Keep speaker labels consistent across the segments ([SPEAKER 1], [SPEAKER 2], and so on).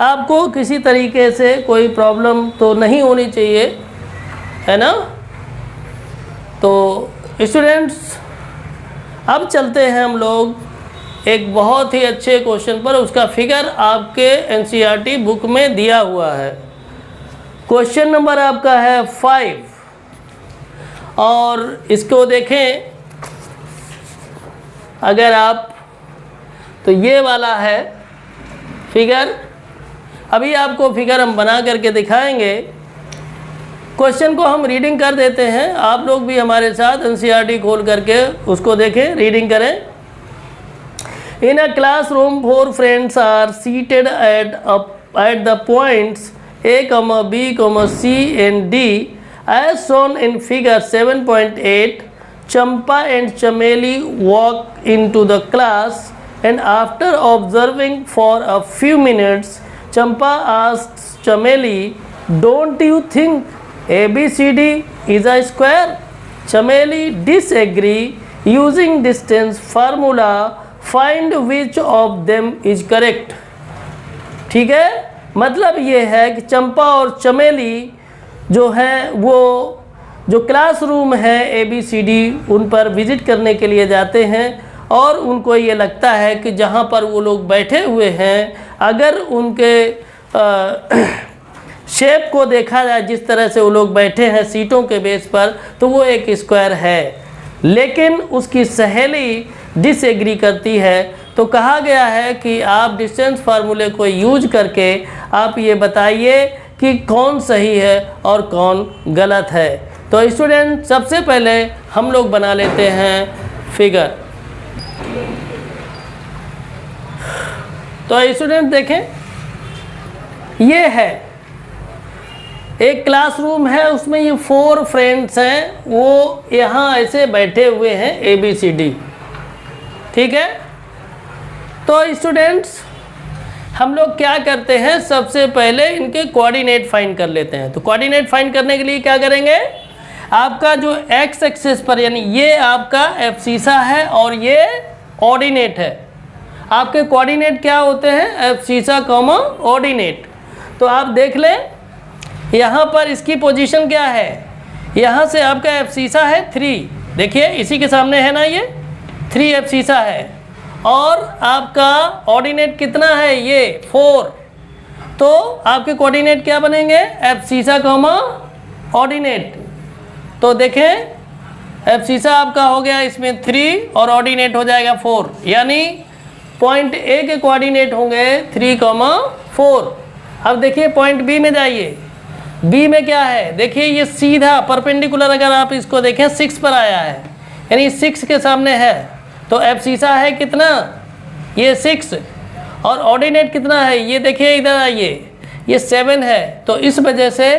[SPEAKER 1] आपको किसी तरीके से कोई प्रॉब्लम तो नहीं होनी चाहिए, है ना। तो स्टूडेंट्स अब चलते हैं हम लोग एक बहुत ही अच्छे क्वेश्चन पर। उसका फिगर आपके एनसीईआरटी बुक में दिया हुआ है। क्वेश्चन नंबर आपका है 5 और इसको देखें अगर आप, तो ये वाला है फिगर। अभी आपको फिगर हम बना करके दिखाएंगे। क्वेश्चन को हम रीडिंग कर देते हैं, आप लोग भी हमारे साथ एनसीईआरटी खोल करके उसको देखें, रीडिंग करें। In a classroom 4 friends are seated at the points A, B, C and D as shown in figure 7.8. Champa and Chameli walk into the class and after observing for a few minutes, Champa asks Chameli, "Don't you think ABCD is a square?" Chameli disagree. Using distance formula, find which of them is correct. ठीक है, मतलब ये है कि चंपा और चमेली जो हैं वो जो क्लासरूम है ABCD उन पर विज़िट करने के लिए जाते हैं और उनको ये लगता है कि जहाँ पर वो लोग बैठे हुए हैं, अगर उनके शेप को देखा जाए, जिस तरह से वो लोग बैठे हैं सीटों के बेस पर, तो वो एक स्क्वायर है। लेकिन उसकी सहेली डिसएग्री करती है। तो कहा गया है कि आप डिस्टेंस फार्मूले को यूज करके आप ये बताइए कि कौन सही है और कौन गलत है। तो स्टूडेंट सबसे पहले हम लोग बना लेते हैं फिगर। तो स्टूडेंट देखें, ये है एक क्लासरूम है, उसमें ये 4 फ्रेंड्स हैं, वो यहाँ ऐसे बैठे हुए हैं ABCD। ठीक है, तो स्टूडेंट्स हम लोग क्या करते हैं, सबसे पहले इनके कोऑर्डिनेट फाइंड कर लेते हैं। तो कोऑर्डिनेट फाइंड करने के लिए क्या करेंगे, आपका जो एक्स एक्सिस पर, यानी ये आपका एब्सिसा है और ये ऑर्डिनेट है। आपके कोऑर्डिनेट क्या होते हैं, एब्सिसा कॉमा ऑर्डिनेट। तो आप देख लें यहाँ पर इसकी पोजीशन क्या है, यहाँ से आपका एब्सिसा है 3, देखिए इसी के सामने है ना, ये 3 एब्सिसा है और आपका ऑर्डिनेट कितना है, ये 4। तो आपके कोऑर्डिनेट क्या बनेंगे, एब्सिसा कॉमा ऑर्डिनेट। तो देखें एब्सिसा आपका हो गया इसमें 3 और ऑर्डिनेट हो जाएगा 4, यानी पॉइंट A के कोऑर्डिनेट होंगे 3,4। अब देखिए पॉइंट B में जाइए। B में क्या है, देखिए ये सीधा परपेंडिकुलर, अगर आप इसको देखें 6 पर आया है, यानी 6 के सामने है। तो एब्सिसा है कितना, ये 6 और ऑर्डिनेट कितना है, ये देखिए इधर आइए, ये 7 है। तो इस वजह से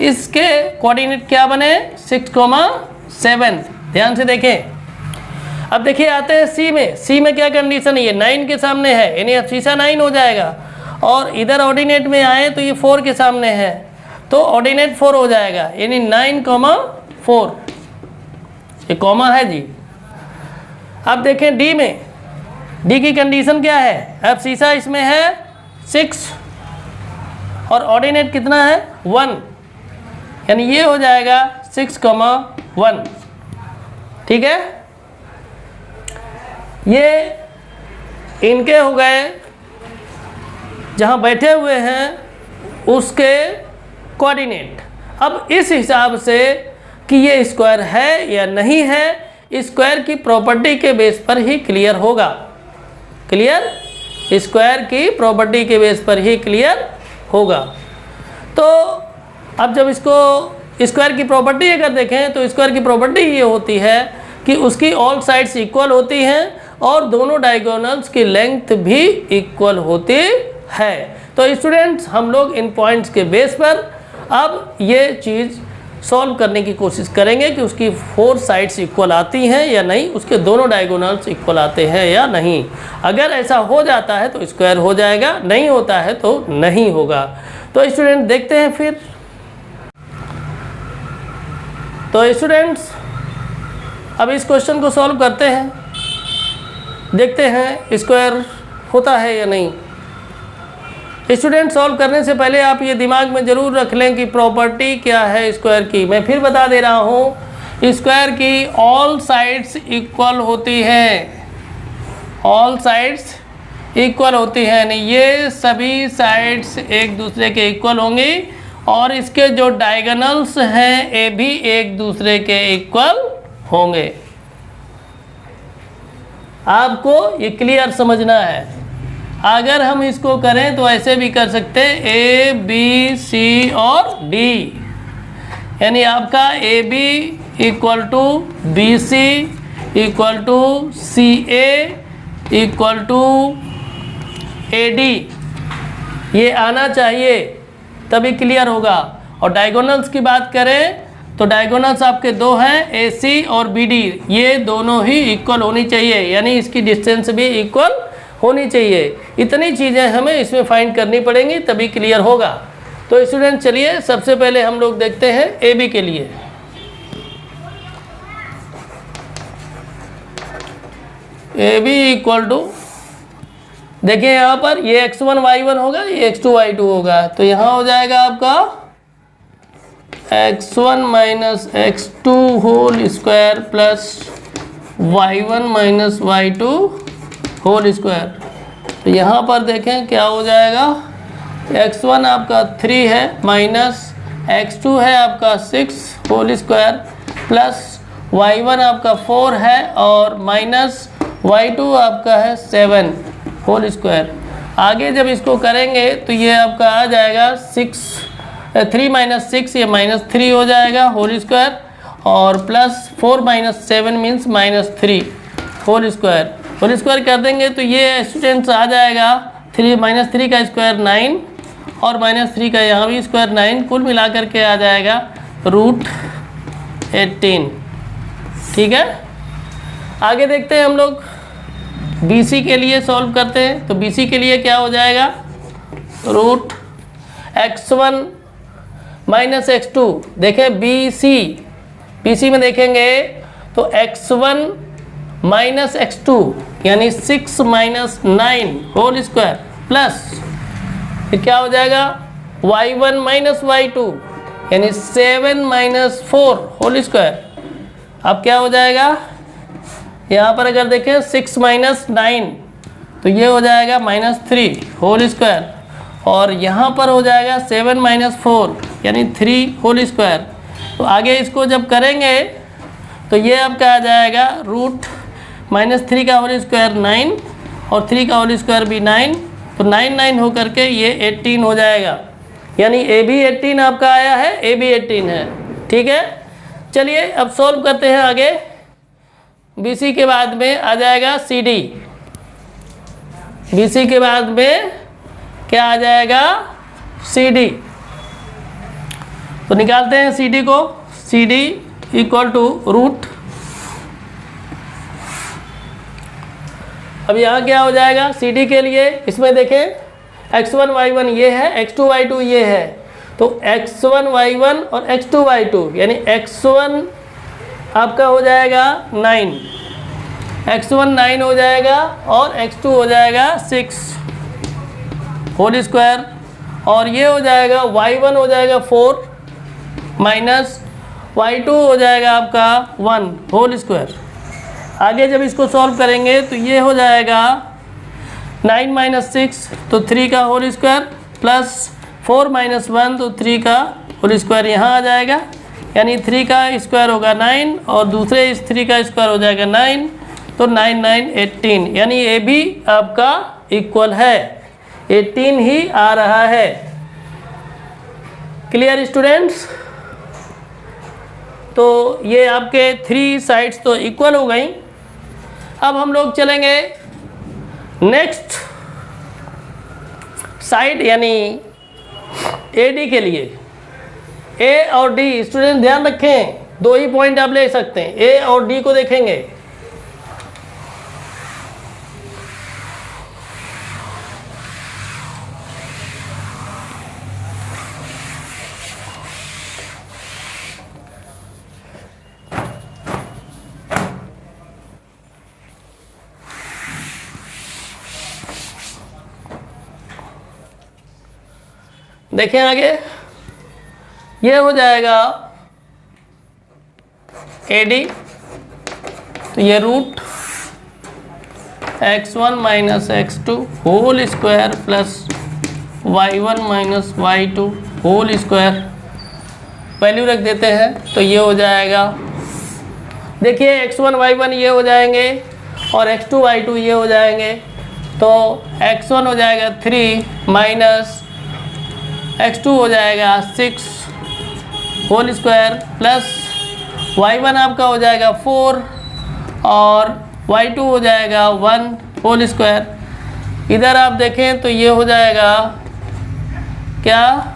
[SPEAKER 1] इसके कोऑर्डिनेट क्या बने, 6,7। ध्यान से देखें। अब देखिए आते हैं C में। C में क्या कंडीशन है, ये 9 के सामने है, यानी एब्सिसा 9 हो जाएगा। और इधर ऑर्डिनेट में आए तो ये 4 के सामने है, तो ऑर्डिनेट 4 हो जाएगा, यानी 9,4। ये कॉमा है जी। अब देखें D में, D की कंडीशन क्या है, एब्सिसा इसमें है 6 और ऑर्डिनेट कितना है 1, यानी ये हो जाएगा 6,1। ठीक है, ये इनके हो गए जहाँ बैठे हुए हैं उसके कोऑर्डिनेट। अब इस हिसाब से कि ये स्क्वायर है या नहीं है, स्क्वायर की प्रॉपर्टी के बेस पर ही क्लियर होगा। क्लियर, स्क्वायर की प्रॉपर्टी के बेस पर ही क्लियर होगा। तो अब जब इसको स्क्वायर की प्रॉपर्टी अगर देखें तो स्क्वायर की प्रॉपर्टी ये होती है कि उसकी ऑल साइड्स इक्वल होती हैं और दोनों डायगोनल्स की लेंथ भी इक्वल होती है। तो स्टूडेंट्स हम लोग इन पॉइंट्स के बेस पर अब ये चीज़ सॉल्व करने की कोशिश करेंगे कि उसकी 4 साइड्स इक्वल आती हैं या नहीं, उसके दोनों डायगोनल्स इक्वल आते हैं या नहीं। अगर ऐसा हो जाता है तो स्क्वायर हो जाएगा, नहीं होता है तो नहीं होगा। तो स्टूडेंट देखते हैं फिर। तो स्टूडेंट्स अब इस क्वेश्चन को सॉल्व करते हैं, देखते हैं स्क्वायर होता है या नहीं। स्टूडेंट सॉल्व करने से पहले आप ये दिमाग में ज़रूर रख लें कि प्रॉपर्टी क्या है स्क्वायर की। मैं फिर बता दे रहा हूँ, स्क्वायर की ऑल साइड्स इक्वल होती हैं, ऑल साइड्स इक्वल होती हैं, नहीं ये सभी साइड्स एक दूसरे के इक्वल होंगी और इसके जो डायगोनल्स हैं ये भी एक दूसरे के इक्वल होंगे। आपको ये क्लियर समझना है। अगर हम इसको करें तो ऐसे भी कर सकते हैं, ए बी सी और डी, यानी आपका A B equal to B C equal to C A equal to A D, ये आना चाहिए तभी क्लियर होगा। और डायगोनल्स की बात करें तो डायगोनल्स आपके दो हैं, ए सी और बी डी, ये दोनों ही इक्वल होनी चाहिए, यानी इसकी डिस्टेंस भी इक्वल होनी चाहिए। इतनी चीज़ें हमें इसमें फाइंड करनी पड़ेंगी तभी क्लियर होगा। तो स्टूडेंट चलिए सबसे पहले हम लोग देखते हैं ए बी के लिए। ए बी इक्वल टू, देखिए यहाँ पर ये x1 y1 होगा, ये x2 y2 होगा, तो यहाँ हो जाएगा आपका x1 minus x2 whole square plus y1 minus y2 whole square. तो यहाँ पर देखें क्या हो जाएगा, x1 आपका 3 है माइनस x2 है आपका 6 होल स्क्वायर प्लस y1 आपका 4 है और माइनस y2 आपका है 7 होल स्क्वायर। आगे जब इसको करेंगे तो ये आपका आ जाएगा 3 माइनस 6, ये माइनस 3 हो जाएगा होल स्क्वायर और plus 4 minus 7 means minus 3 whole square. Whole square कर देंगे तो ये स्टूडेंट्स आ जाएगा 3 माइनस 3 का स्क्वायर 9 और माइनस 3 का यहाँ भी स्क्वायर 9, कुल मिला करके आ जाएगा रूट 18। ठीक है, आगे देखते हैं हम लोग BC के लिए सॉल्व करते हैं। तो BC के लिए क्या हो जाएगा, रूट x1 माइनस x2, देखें BC में देखेंगे तो x1 माइनस x2 यानी 6 माइनस 9 होल स्क्वायर प्लस फिर क्या हो जाएगा y1 माइनस y2 यानी 7 माइनस 4 होल स्क्वायर। अब क्या हो जाएगा, यहाँ पर अगर देखें 6 माइनस 9 तो ये हो जाएगा माइनस 3 होल स्क्वायर और यहाँ पर हो जाएगा 7 माइनस 4 यानी 3 होल स्क्वायर। तो आगे इसको जब करेंगे तो ये आपका आ जाएगा रूट माइनस 3 का होल स्क्वायर 9 और 3 का होल स्क्वायर भी 9, तो 9 होकर के ये 18 हो जाएगा, यानी ए बी 18 आपका आया है, ए बी 18 है। ठीक है, चलिए अब सॉल्व करते हैं आगे। BC के बाद में आ जाएगा CD, BC के बाद में क्या आ जाएगा CD, तो निकालते हैं CD को। CD इक्वल टू रूट, अब यहाँ क्या हो जाएगा CD के लिए, इसमें देखें x1 y1 ये है, x2 y2 ये है, तो x1 y1 और x2 y2 यानी x1 आपका हो जाएगा 9, x1 9 हो जाएगा और x2 हो जाएगा 6 होल स्क्वायर और ये हो जाएगा y1 हो जाएगा 4 माइनस y2 हो जाएगा आपका 1 होल स्क्वायर। आगे जब इसको सॉल्व करेंगे तो ये हो जाएगा 9 माइनस 6 तो 3 का होल स्क्वायर प्लस 4 माइनस 1 तो 3 का होल स्क्वायर यहाँ आ जाएगा, यानी 3 का स्क्वायर होगा 9 और दूसरे इस 3 का स्क्वायर हो जाएगा 9, तो 9 9 18, यानी ए भी आपका इक्वल है, 18 ही आ रहा है। क्लियर स्टूडेंट्स, तो ये आपके 3 साइड्स तो इक्वल हो गई। अब हम लोग चलेंगे नेक्स्ट साइड यानी AD के लिए। A और D स्टूडेंट ध्यान रखें, 2 ही पॉइंट आप ले सकते हैं, A और D को देखेंगे। देखें आगे, ये हो जाएगा AD, तो ये root x1 minus x2 whole square plus y1 minus y2 whole square, value रख देते हैं तो ये हो जाएगा, देखिए x1 y1 ये हो जाएंगे और x2 y2 ये हो जाएंगे, तो x1 हो जाएगा 3 माइनस x2 हो जाएगा 6 होल स्क्वायर प्लस y1 आपका हो जाएगा 4 और y2 हो जाएगा 1 होल स्क्वायर। इधर आप देखें तो ये हो जाएगा क्या,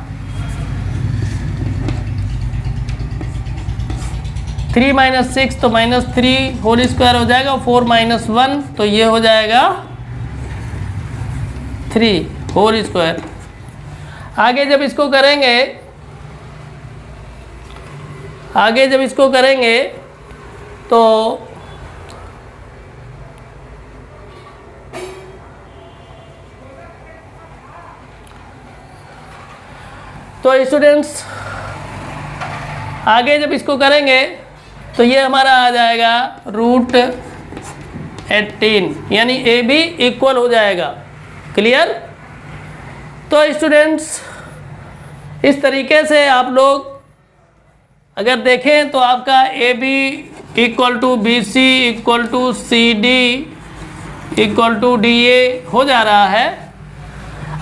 [SPEAKER 1] 3 माइनस 6 तो माइनस 3 होल स्क्वायर हो जाएगा, 4 माइनस 1 तो ये हो जाएगा 3 होल स्क्वायर। आगे जब इसको करेंगे, आगे जब इसको करेंगे तो स्टूडेंट्स आगे जब इसको करेंगे तो ये हमारा आ जाएगा रूट 18, यानी AB इक्वल हो जाएगा। क्लियर? तो स्टूडेंट्स इस तरीके से आप लोग अगर देखें तो आपका AB equal to BC equal to CD equal to DA हो जा रहा है।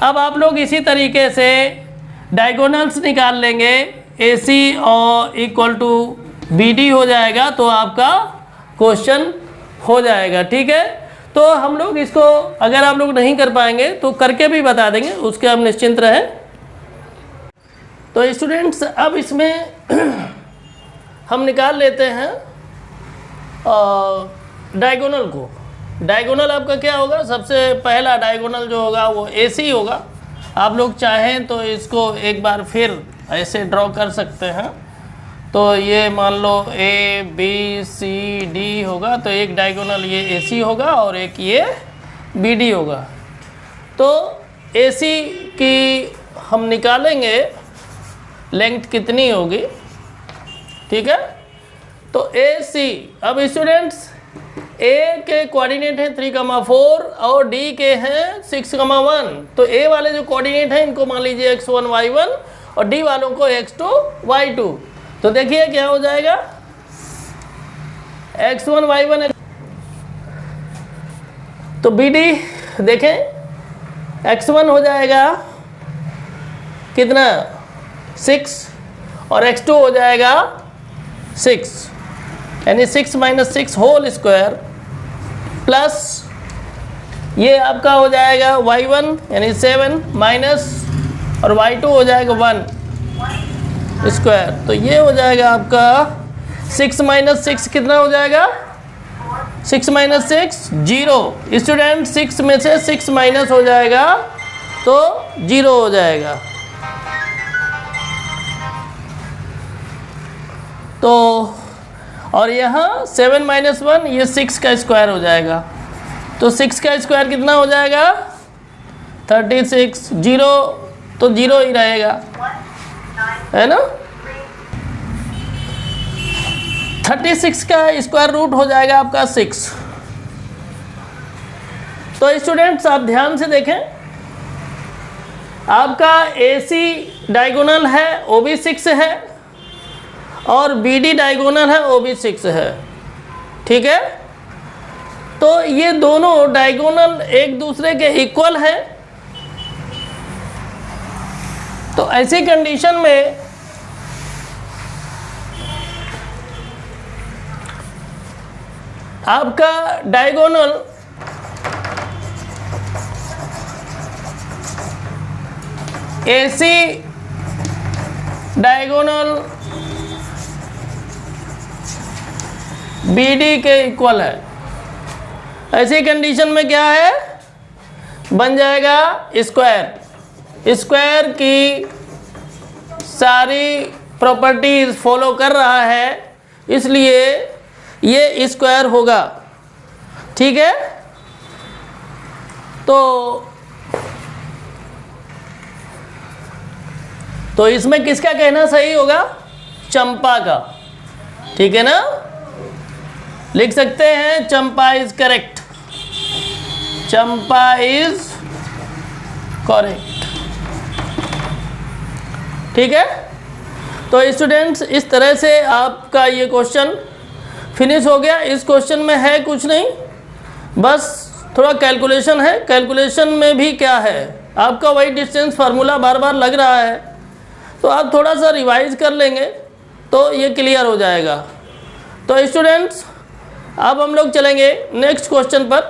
[SPEAKER 1] अब आप लोग इसी तरीके से डायगोनल्स निकाल लेंगे, AC और इक्वल टू BD हो जाएगा तो आपका क्वेश्चन हो जाएगा। ठीक है, तो हम लोग इसको अगर आप लोग नहीं कर पाएंगे तो करके भी बता देंगे, उसके हम निश्चिंत रहें। तो स्टूडेंट्स अब इसमें हम निकाल लेते हैं डायगोनल को। डायगोनल आपका क्या होगा, सबसे पहला डायगोनल जो होगा वो AC होगा। आप लोग चाहें तो इसको एक बार फिर ऐसे ड्रॉ कर सकते हैं। तो ये मान लो ABCD होगा, तो एक डायगोनल ये AC होगा और एक ये BD होगा। तो AC की हम निकालेंगे लेंथ कितनी होगी, ठीक है। तो AC, अब स्टूडेंट्स A के कोऑर्डिनेट हैं 3,4 और D के हैं 6,1। तो A वाले जो कोऑर्डिनेट हैं इनको मान लीजिए x1 y1 और D वालों को x2 y2। तो देखिए क्या हो जाएगा, x1 y1, तो BD देखें x1 हो जाएगा कितना 6 और x2 हो जाएगा 6, यानी 6 माइनस 6 होल स्क्वायर प्लस ये आपका हो जाएगा y1 यानी 7 माइनस और y2 हो जाएगा 1 स्क्वायर। तो ये हो जाएगा आपका 6 माइनस 6 कितना हो जाएगा, 6 माइनस 6 0। स्टूडेंट 6 में से 6 माइनस हो जाएगा तो 0 हो जाएगा। तो और यहाँ 7 माइनस 1 ये 6 का स्क्वायर हो जाएगा। तो 6 का स्क्वायर कितना हो जाएगा 36, 0 तो 0 ही रहेगा, है ना। 36 का स्क्वायर रूट हो जाएगा आपका 6। तो स्टूडेंट्स आप ध्यान से देखें, आपका AC डायगोनल है OB 6 है और BD डायगोनल है OB 6 है, ठीक है। तो ये दोनों डायगोनल एक दूसरे के इक्वल हैं। तो ऐसी कंडीशन में आपका डायगोनल AC डायगोनल BD के इक्वल है। ऐसी कंडीशन में क्या है, बन जाएगा स्क्वायर। स्क्वायर की सारी प्रॉपर्टीज फॉलो कर रहा है, इसलिए ये स्क्वायर होगा, ठीक है। तो तो इसमें किसका कहना सही होगा? चंपा का। ठीक है ना, लिख सकते हैं Champa is correct, Champa is correct. ठीक है, तो स्टूडेंट्स इस तरह से आपका ये क्वेश्चन फिनिश हो गया। इस क्वेश्चन में है कुछ नहीं, बस थोड़ा कैलकुलेशन है। कैलकुलेशन में भी क्या है, आपका वही डिस्टेंस फार्मूला बार बार लग रहा है, तो आप थोड़ा सा रिवाइज कर लेंगे तो ये क्लियर हो जाएगा। तो स्टूडेंट्स अब हम लोग चलेंगे नेक्स्ट क्वेश्चन पर।